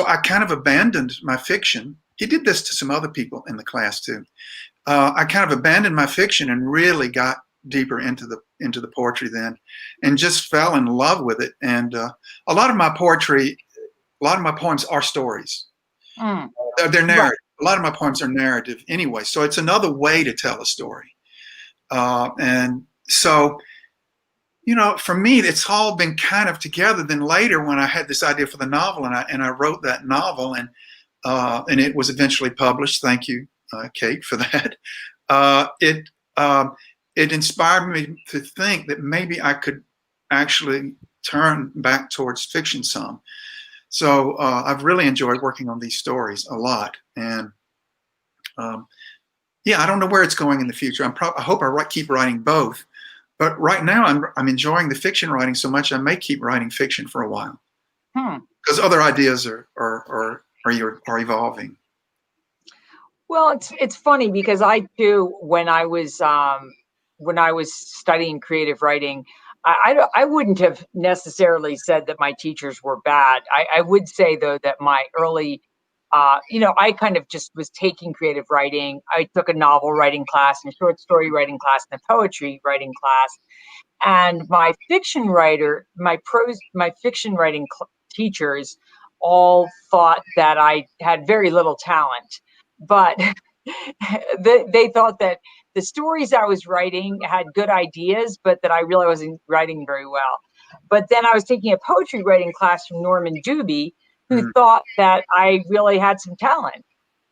Speaker 5: I kind of abandoned my fiction. He did this to some other people in the class too. I kind of abandoned my fiction and really got deeper into the poetry then, and just fell in love with it. And a lot of my poems are stories. They're narrative. A lot of my poems are narrative anyway, so it's another way to tell a story. And so, for me, it's all been kind of together. Then later, when I had this idea for the novel, and I wrote that novel, and it was eventually published. Thank you, Kate, for that. It inspired me to think that maybe I could actually turn back towards fiction some. So I've really enjoyed working on these stories a lot. And I don't know where it's going in the future. I hope I keep writing both. But right now I'm enjoying the fiction writing so much, I may keep writing fiction for a while. Because other ideas are evolving.
Speaker 3: Well, it's funny, because I too, when I was studying creative writing, I wouldn't have necessarily said that my teachers were bad. I would say, though, that my early, I kind of just was taking creative writing. I took a novel writing class and a short story writing class and a poetry writing class. And my fiction writing teachers all thought that I had very little talent. But they thought that the stories I was writing had good ideas, but that I really wasn't writing very well. But then I was taking a poetry writing class from Norman Dubie, who thought that I really had some talent.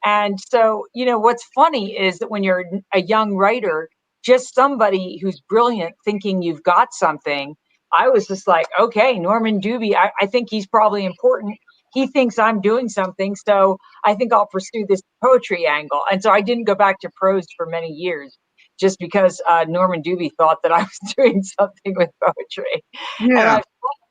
Speaker 3: And so, what's funny is that when you're a young writer, just somebody who's brilliant thinking you've got something, I was just like, okay, Norman Doobie, I think he's probably important. He thinks I'm doing something, so I think I'll pursue this poetry angle. And so I didn't go back to prose for many years, just because Norman Doobie thought that I was doing something with poetry. And
Speaker 5: Yeah.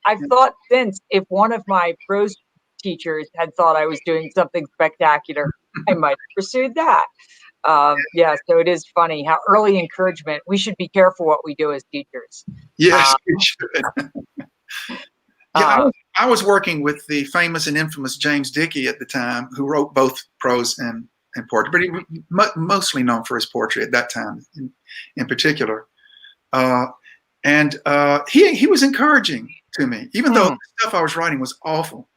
Speaker 3: I've thought since, if one of my prose teachers had thought I was doing something spectacular, I might have pursued that. Yeah, so it is funny how early encouragement, we should be careful what we do as teachers.
Speaker 5: Yes, you should.
Speaker 3: Uh,
Speaker 5: I was working with the famous and infamous James Dickey at the time, who wrote both prose and poetry, but he was mostly known for his poetry at that time in particular. And he was encouraging to me, even though the stuff I was writing was awful.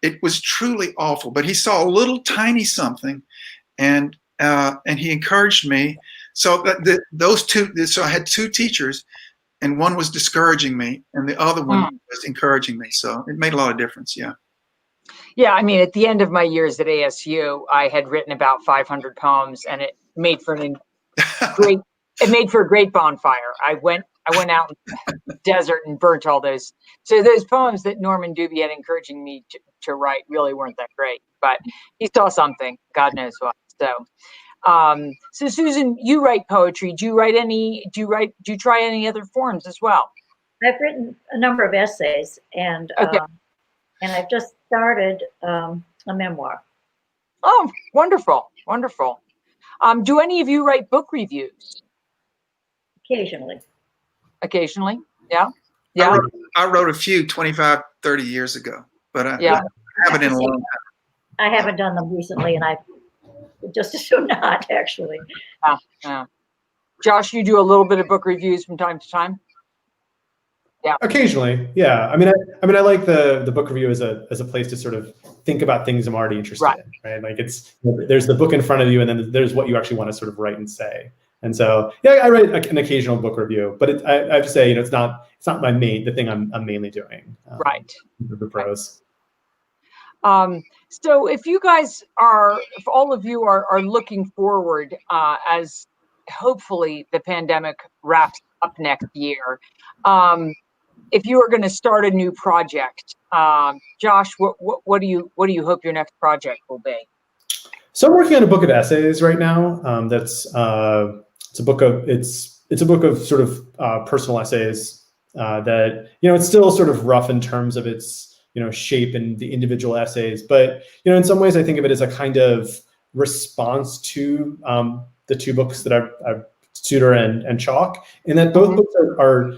Speaker 5: It was truly awful, but he saw a little tiny something, and he encouraged me. So so I had two teachers, and one was discouraging me, and the other one was encouraging me. So it made a lot of difference. Yeah.
Speaker 3: Yeah, I mean, at the end of my years at ASU, I had written about 500 poems, and it made for a great bonfire. I went out in the desert and burnt all those. So those poems that Norman Doobie had encouraging me to write really weren't that great, but he saw something, God knows what. So Susan, you write poetry. Do you try any other forms as well?
Speaker 6: I've written a number of essays, and
Speaker 3: Okay.
Speaker 6: and I've just started a memoir.
Speaker 3: Oh, wonderful, wonderful. Do any of you write book reviews?
Speaker 6: Occasionally.
Speaker 3: Occasionally, yeah.
Speaker 5: I wrote a few 25, 30 years ago, but I haven't in a long time.
Speaker 6: I haven't done them recently, and I just as soon not, actually.
Speaker 3: Yeah. Josh, you do a little bit of book reviews from time to time? Yeah.
Speaker 4: Occasionally, yeah. I mean, I like the book review as a place to sort of think about things I'm already interested in, right? Like there's the book in front of you, and then there's what you actually want to sort of write and say. And so, yeah, I write an occasional book review, but I have to say, it's not the thing I'm mainly doing.
Speaker 3: Right.
Speaker 4: The prose.
Speaker 3: So if all of you are looking forward, as hopefully the pandemic wraps up next year, if you are going to start a new project, Josh, what do you hope your next project will be?
Speaker 4: So I'm working on a book of essays right now. It's a book of sort of personal essays that it's still sort of rough in terms of its shape and the individual essays, but in some ways I think of it as a kind of response to the two books that I've Suitor and Chalk, in that both books are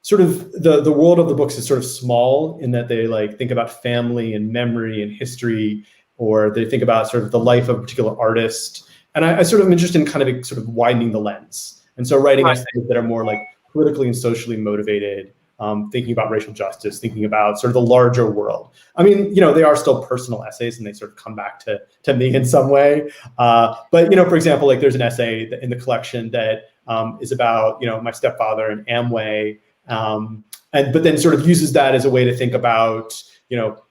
Speaker 4: sort of the world of the books is sort of small in that they think about family and memory and history, or they think about sort of the life of a particular artist. And I sort of am interested in kind of sort of widening the lens. And so writing essays that are more politically and socially motivated, thinking about racial justice, thinking about sort of the larger world. I mean, they are still personal essays and they sort of come back to me in some way. But, for example, there's an essay in the collection that is about, my stepfather and Amway, but then sort of uses that as a way to think about,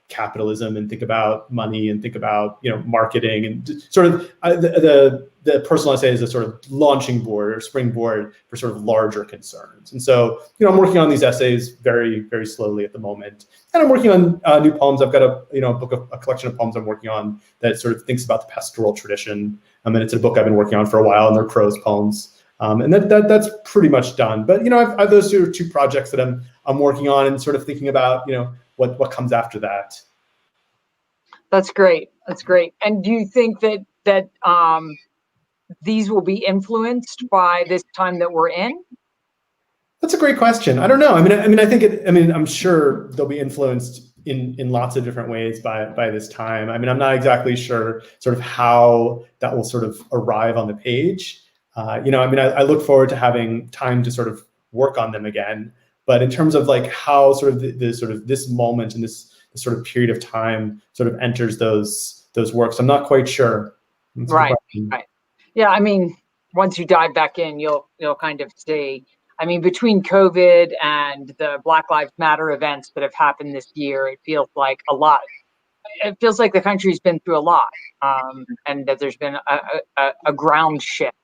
Speaker 4: capitalism and think about money and think about, marketing, and sort of the personal essay is a sort of launching board or springboard for sort of larger concerns. And so, I'm working on these essays very, very slowly at the moment. And I'm working on new poems. I've got a collection of poems I'm working on that sort of thinks about the pastoral tradition. And it's a book I've been working on for a while, and they're prose poems. And that's pretty much done. But, I've those two projects that I'm working on and sort of thinking about, what comes after that.
Speaker 3: That's great. That's great. And do you think that these will be influenced by this time that we're in?
Speaker 4: That's a great question. I don't know. I'm sure they'll be influenced in lots of different ways by this time. I'm not exactly sure sort of how that will sort of arrive on the page. I look forward to having time to sort of work on them again. But in terms of how sort of the sort of this moment and this sort of period of time sort of enters those works, I'm not quite sure. Right.
Speaker 3: Yeah. Once you dive back in, you'll kind of see. I mean, between COVID and the Black Lives Matter events that have happened this year, it feels like a lot. It feels like the country's been through a lot, and that there's been a ground shift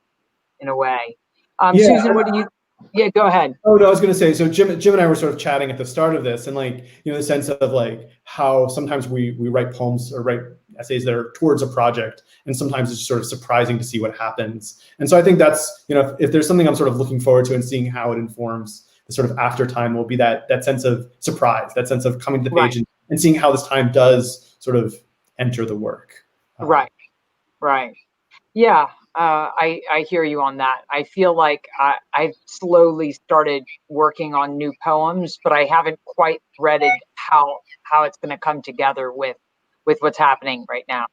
Speaker 3: in a way.
Speaker 4: Yeah.
Speaker 3: Susan, what do you? Yeah, go ahead.
Speaker 4: Oh no, I was going to say. So Jim and I were sort of chatting at the start of this, and like, you know, the sense of like how sometimes we write poems or write essays that are towards a project, and sometimes it's sort of surprising to see what happens. And so I think that's, you know, if there's something I'm sort of looking forward to and seeing how it informs the sort of after time, will be that sense of surprise, that sense of coming to the page and seeing how this time does sort of enter the work.
Speaker 3: Right. Yeah, I hear you on that. I feel like I've slowly started working on new poems, but I haven't quite threaded how it's going to come together with what's happening right now.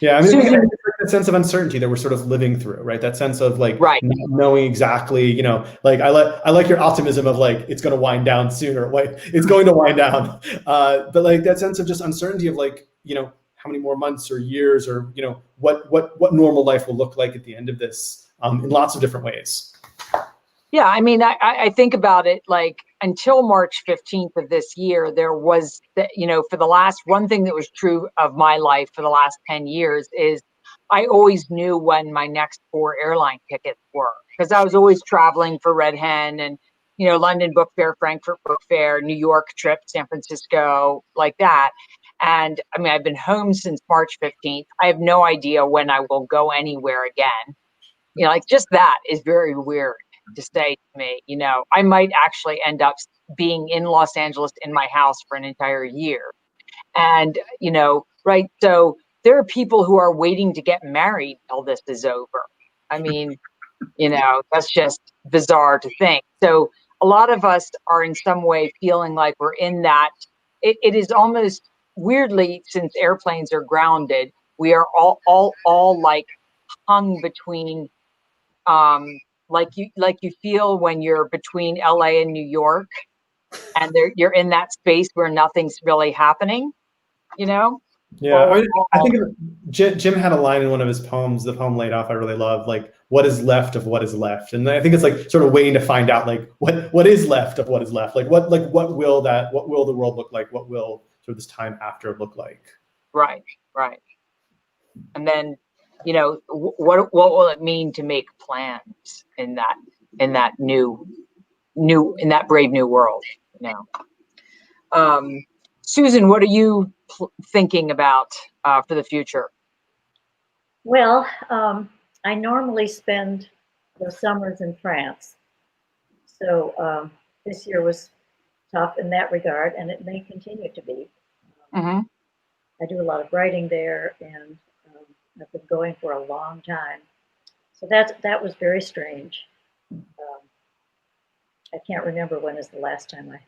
Speaker 4: Yeah, I mean,
Speaker 3: Susan,
Speaker 4: it's like that sense of uncertainty that we're sort of living through, right? That sense of like not knowing exactly, you know, like I like your optimism of like it's going to wind down sooner, like it's going to wind down, but like that sense of just uncertainty of like, you know, how many more months or years, or you know, what normal life will look like at the end of this, in lots of different ways.
Speaker 3: Yeah, I mean, I think about it like until March 15th of this year, there was, you know, for the last, one thing that was true of my life for the last 10 years is I always knew when my next 4 airline tickets were, because I was always traveling for Red Hen and, you know, London Book Fair, Frankfurt Book Fair, New York trip, San Francisco, like that. And I mean, I've been home since March 15th. I have no idea when I will go anywhere again. You know, like just that is very weird to say to me. You know, I might actually end up being in Los Angeles in my house for an entire year. And, you know, right. So there are people who are waiting to get married till this is over. I mean, you know, that's just bizarre to think. So a lot of us are in some way feeling like we're in that. It is almost weirdly, since airplanes are grounded, we are all like hung between, like you feel when you're between LA and New York, and you're in that space where nothing's really happening, you know?
Speaker 4: Yeah, I think Jim had a line in one of his poems, the poem Laid Off, I really love, like, what is left of what is left. And I think it's like sort of waiting to find out like what is left of what is left. Like what will the world look like? What will sort of this time after look like? Right.
Speaker 3: And then, you know, what will it mean to make plans in that brave new world, you know? Susan, what are you thinking about for the future?
Speaker 6: Well, I normally spend the summers in France. So this year was tough in that regard, and it may continue to be. I do a lot of writing there, and I've been going for a long time. So that was very strange. I can't remember when is the last time I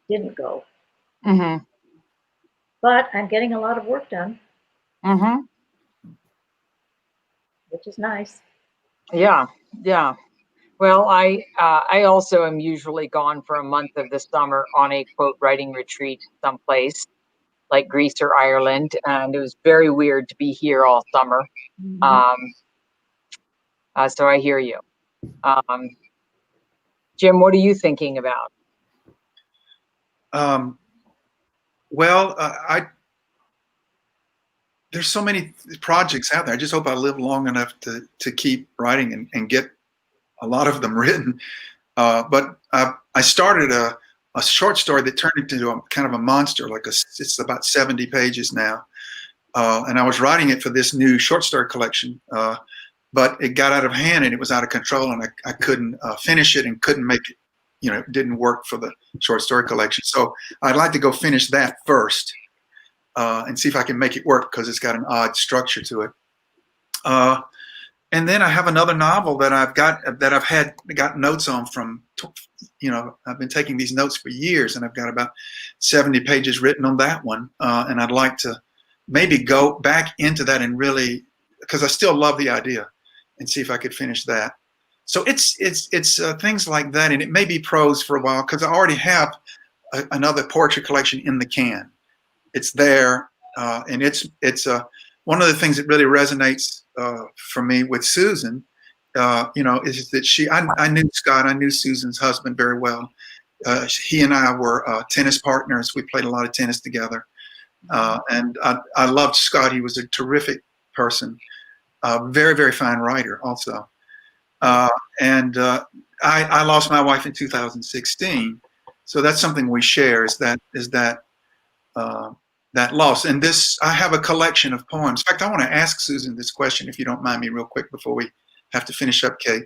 Speaker 6: didn't go. But I'm getting a lot of work done, which is nice.
Speaker 3: Yeah. Well, I also am usually gone for a month of the summer on a quote writing retreat someplace like Greece or Ireland, and it was very weird to be here all summer. So I hear you. Jim, what are you thinking about?
Speaker 5: Well, there's so many projects out there. I just hope I live long enough to keep writing and get a lot of them written. But I started a short story that turned into a kind of a monster, it's about 70 pages now. And I was writing it for this new short story collection, but it got out of hand and it was out of control, and I couldn't finish it and couldn't make it, you know, it didn't work for the short story collection. So I'd like to go finish that first and see if I can make it work, because it's got an odd structure to it. And then I have another novel that I've got notes on from, you know, I've been taking these notes for years, and I've got about 70 pages written on that one. And I'd like to maybe go back into that and really, because I still love the idea, and see if I could finish that. So it's things like that, and it may be prose for a while, because I already have another poetry collection in the can. It's there, and it's one of the things that really resonates for me with Susan is that I knew Scott, I knew Susan's husband very well. He and I were tennis partners. We played a lot of tennis together. And I loved Scott. He was a terrific person, very, very fine writer also. And I lost my wife in 2016. So that's something we share is that loss. And I have a collection of poems. In fact, I want to ask Susan this question, if you don't mind me, real quick before we have to finish up, Kate.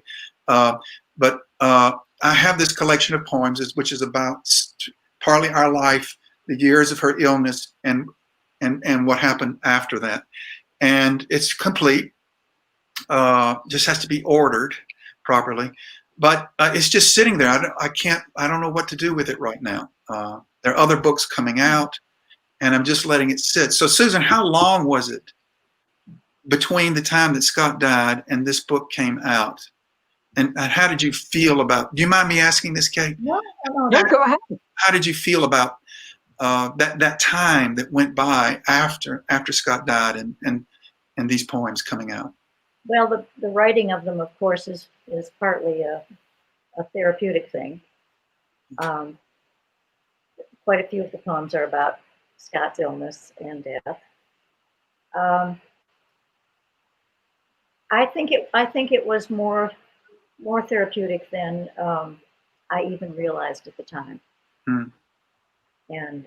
Speaker 5: But I have this collection of poems, which is about partly our life, the years of her illness, and what happened after that. And it's complete. Just has to be ordered properly. But it's just sitting there. I don't know what to do with it right now. There are other books coming out, and I'm just letting it sit. So, Susan, how long was it between the time that Scott died and this book came out? And how did you feel about? Do you mind me asking this, Kate?
Speaker 6: No.
Speaker 3: Yeah, go ahead.
Speaker 5: How did you feel about that time that went by after Scott died and these poems coming out?
Speaker 6: Well, the writing of them, of course, is partly a therapeutic thing. Quite a few of the poems are about Scott's illness and death. I think it was more therapeutic than I even realized at the time.
Speaker 5: Mm.
Speaker 6: And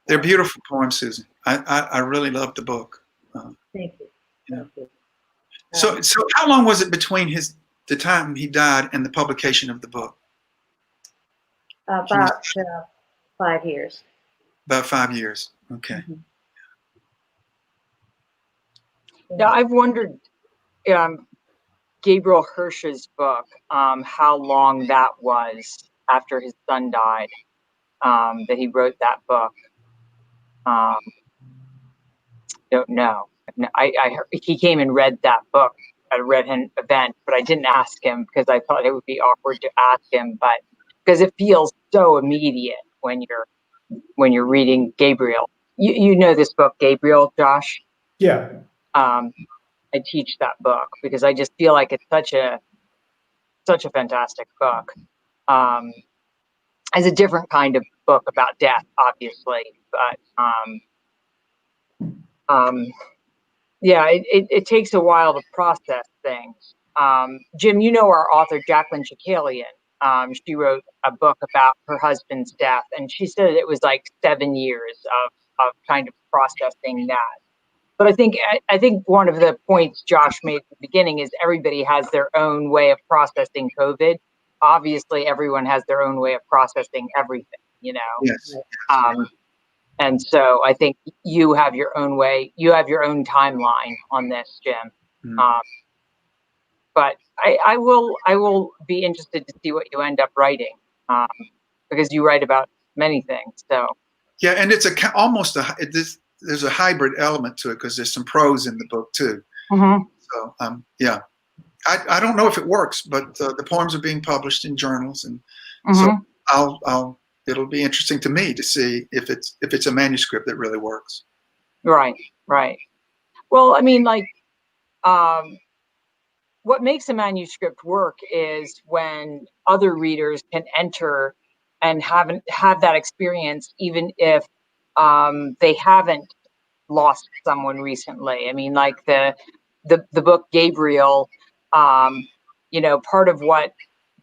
Speaker 5: they're beautiful poems, Susan. I really loved the book.
Speaker 6: thank you.
Speaker 5: Yeah.
Speaker 6: Thank you.
Speaker 5: So how long was it between the time he died and the publication of the book?
Speaker 6: About 5 years.
Speaker 5: About 5 years. Okay.
Speaker 6: Mhm.
Speaker 3: Now, I've wondered, Gabriel Hirsch's book, how long that was after his son died, that he wrote that book. Don't know. I heard he came and read that book at a Red Hen event, but I didn't ask him because I thought it would be awkward to ask him, but because it feels so immediate when you're reading Gabriel. You know this book, Gabriel, Josh?
Speaker 4: Yeah.
Speaker 3: I teach that book because I just feel like it's such a fantastic book. It's a different kind of book about death, obviously, but yeah, it takes a while to process things. Jim, you know our author, Jacqueline Chakalian. She wrote a book about her husband's death, and she said it was like 7 years of kind of processing that. But I think one of the points Josh made at the beginning is everybody has their own way of processing COVID. Obviously, everyone has their own way of processing everything, you know.
Speaker 5: Yes.
Speaker 3: And so I think you have your own way. You have your own timeline on this, Jim.
Speaker 5: Mm.
Speaker 3: But I will be interested to see what you end up writing, because you write about many things. So
Speaker 5: Yeah, and it's there's a hybrid element to it because there's some prose in the book too.
Speaker 3: mm-hmm.
Speaker 5: So yeah, I don't know if it works, but the poems are being published in journals, and so it'll be interesting to me to see if it's a manuscript that really works.
Speaker 3: Right. Well, I mean, like, what makes a manuscript work is when other readers can enter and have that experience, even if they haven't lost someone recently. I mean, like the book Gabriel, part of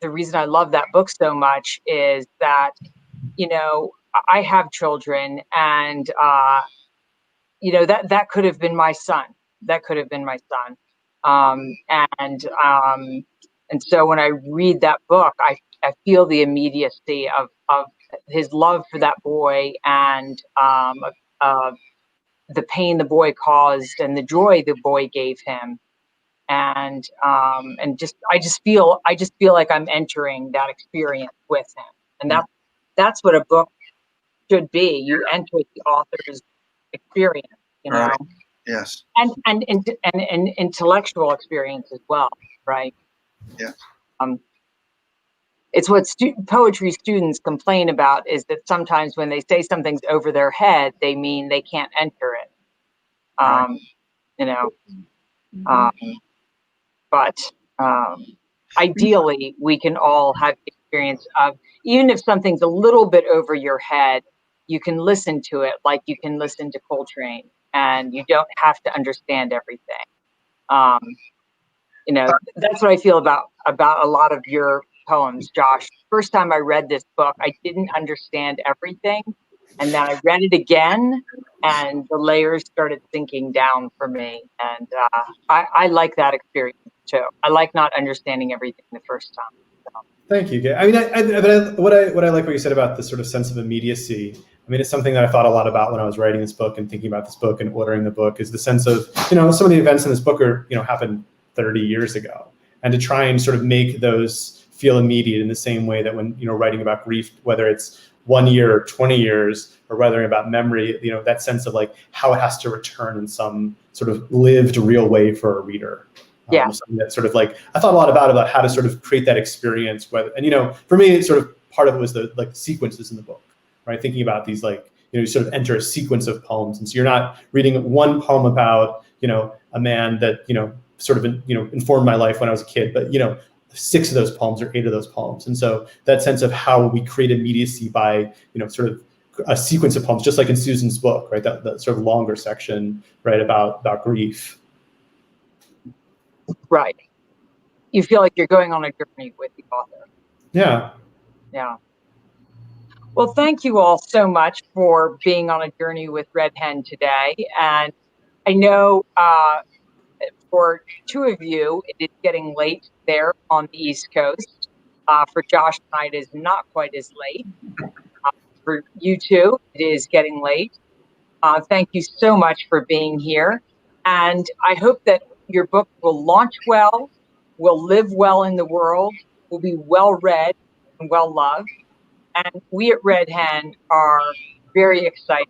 Speaker 3: the reason I love that book so much is that, I have children, and that could have been my son. That could have been my son. And so when I read that book, I feel the immediacy of his love for that boy, and the pain the boy caused and the joy the boy gave him. And I just feel like I'm entering that experience with him. And that's what a book should be. You enter the author's experience,
Speaker 5: Right. Yes.
Speaker 3: and intellectual experience as well, right?
Speaker 5: Yeah.
Speaker 3: It's what poetry students complain about, is that sometimes when they say something's over their head, they mean they can't enter it.
Speaker 5: Right.
Speaker 3: but ideally we can all have the experience of, even if something's a little bit over your head, you can listen to it like you can listen to Coltrane, and you don't have to understand everything. You know, that's what I feel about a lot of your poems, Josh. First time I read this book, I didn't understand everything, and then I read it again, and the layers started sinking down for me. And I like that experience too. I like not understanding everything the first time. So.
Speaker 4: Thank you, Gabe. I mean, what I like what you said about the sort of sense of immediacy. I mean, it's something that I thought a lot about when I was writing this book and thinking about this book and ordering the book, is the sense of, you know, some of the events in this book are, you know, happened 30 years ago, and to try and sort of make those feel immediate in the same way that when, you know, writing about grief, whether it's 1 year or 20 years, or whether about memory, you know, that sense of like how it has to return in some sort of lived real way for a reader.
Speaker 3: Yeah.
Speaker 4: Something that sort of like, I thought a lot about how to sort of create that experience, whether, and, you know, for me, sort of part of it was the like sequences in the book, right? Thinking about these, like, you know, you sort of enter a sequence of poems. And so you're not reading one poem about, you know, a man that, you know, sort of, you know, informed my life when I was a kid, but, you know, 6 of those poems or 8 of those poems. And so that sense of how we create immediacy by, you know, sort of a sequence of poems, just like in Susan's book, right? That sort of longer section, right, about grief.
Speaker 3: Right. You feel like you're going on a journey with the author.
Speaker 4: Yeah.
Speaker 3: Yeah. Well, thank you all so much for being on a journey with Red Hen today. And I know for 2 of you, it is getting late there on the East Coast. For Josh and I, it is not quite as late. For you 2, it is getting late. Thank you so much for being here. And I hope that your book will launch well, will live well in the world, will be well read and well loved. And we at Red Hen are very excited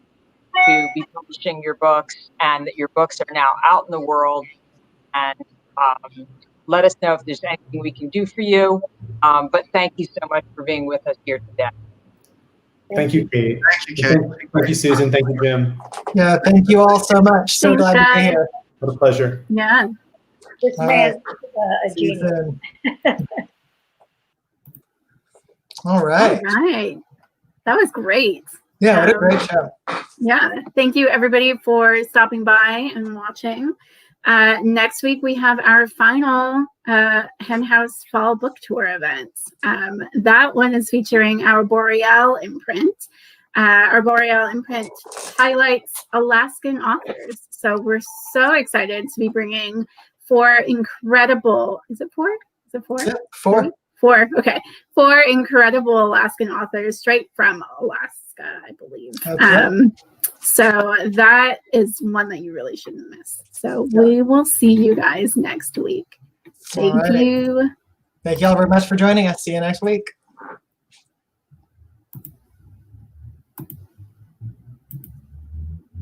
Speaker 3: to be publishing your books, and that your books are now out in the world. And let us know if there's anything we can do for you. But thank you so much for being with us here today.
Speaker 4: Thank you, Kate.
Speaker 5: Thank you, Kate.
Speaker 4: Thank you, Susan. Thank you, Jim.
Speaker 1: Yeah, thank you all so much. So
Speaker 2: Thanks,
Speaker 1: glad to be
Speaker 2: guys.
Speaker 1: here.
Speaker 4: What a pleasure.
Speaker 2: Yeah.
Speaker 6: This
Speaker 1: All
Speaker 6: man
Speaker 1: right.
Speaker 6: is a
Speaker 1: See you
Speaker 6: genius.
Speaker 1: soon. All right.
Speaker 2: All right. That was great.
Speaker 1: Yeah, what a great show.
Speaker 2: Yeah. Thank you, everybody, for stopping by and watching. Next week, we have our final Hen House Fall Book Tour event. That one is featuring our Boreal imprint. Our Boreal imprint highlights Alaskan authors. So we're so excited to be bringing 4 incredible, is it 4? Is it 4?
Speaker 1: Yep, 4.
Speaker 2: 4, okay. 4 incredible Alaskan authors straight from Alaska, I believe.
Speaker 1: Okay.
Speaker 2: So that is one that you really shouldn't miss. So we will see you guys next week. Thank
Speaker 1: All right.
Speaker 2: you.
Speaker 1: Thank you all very much for joining us. See you next week.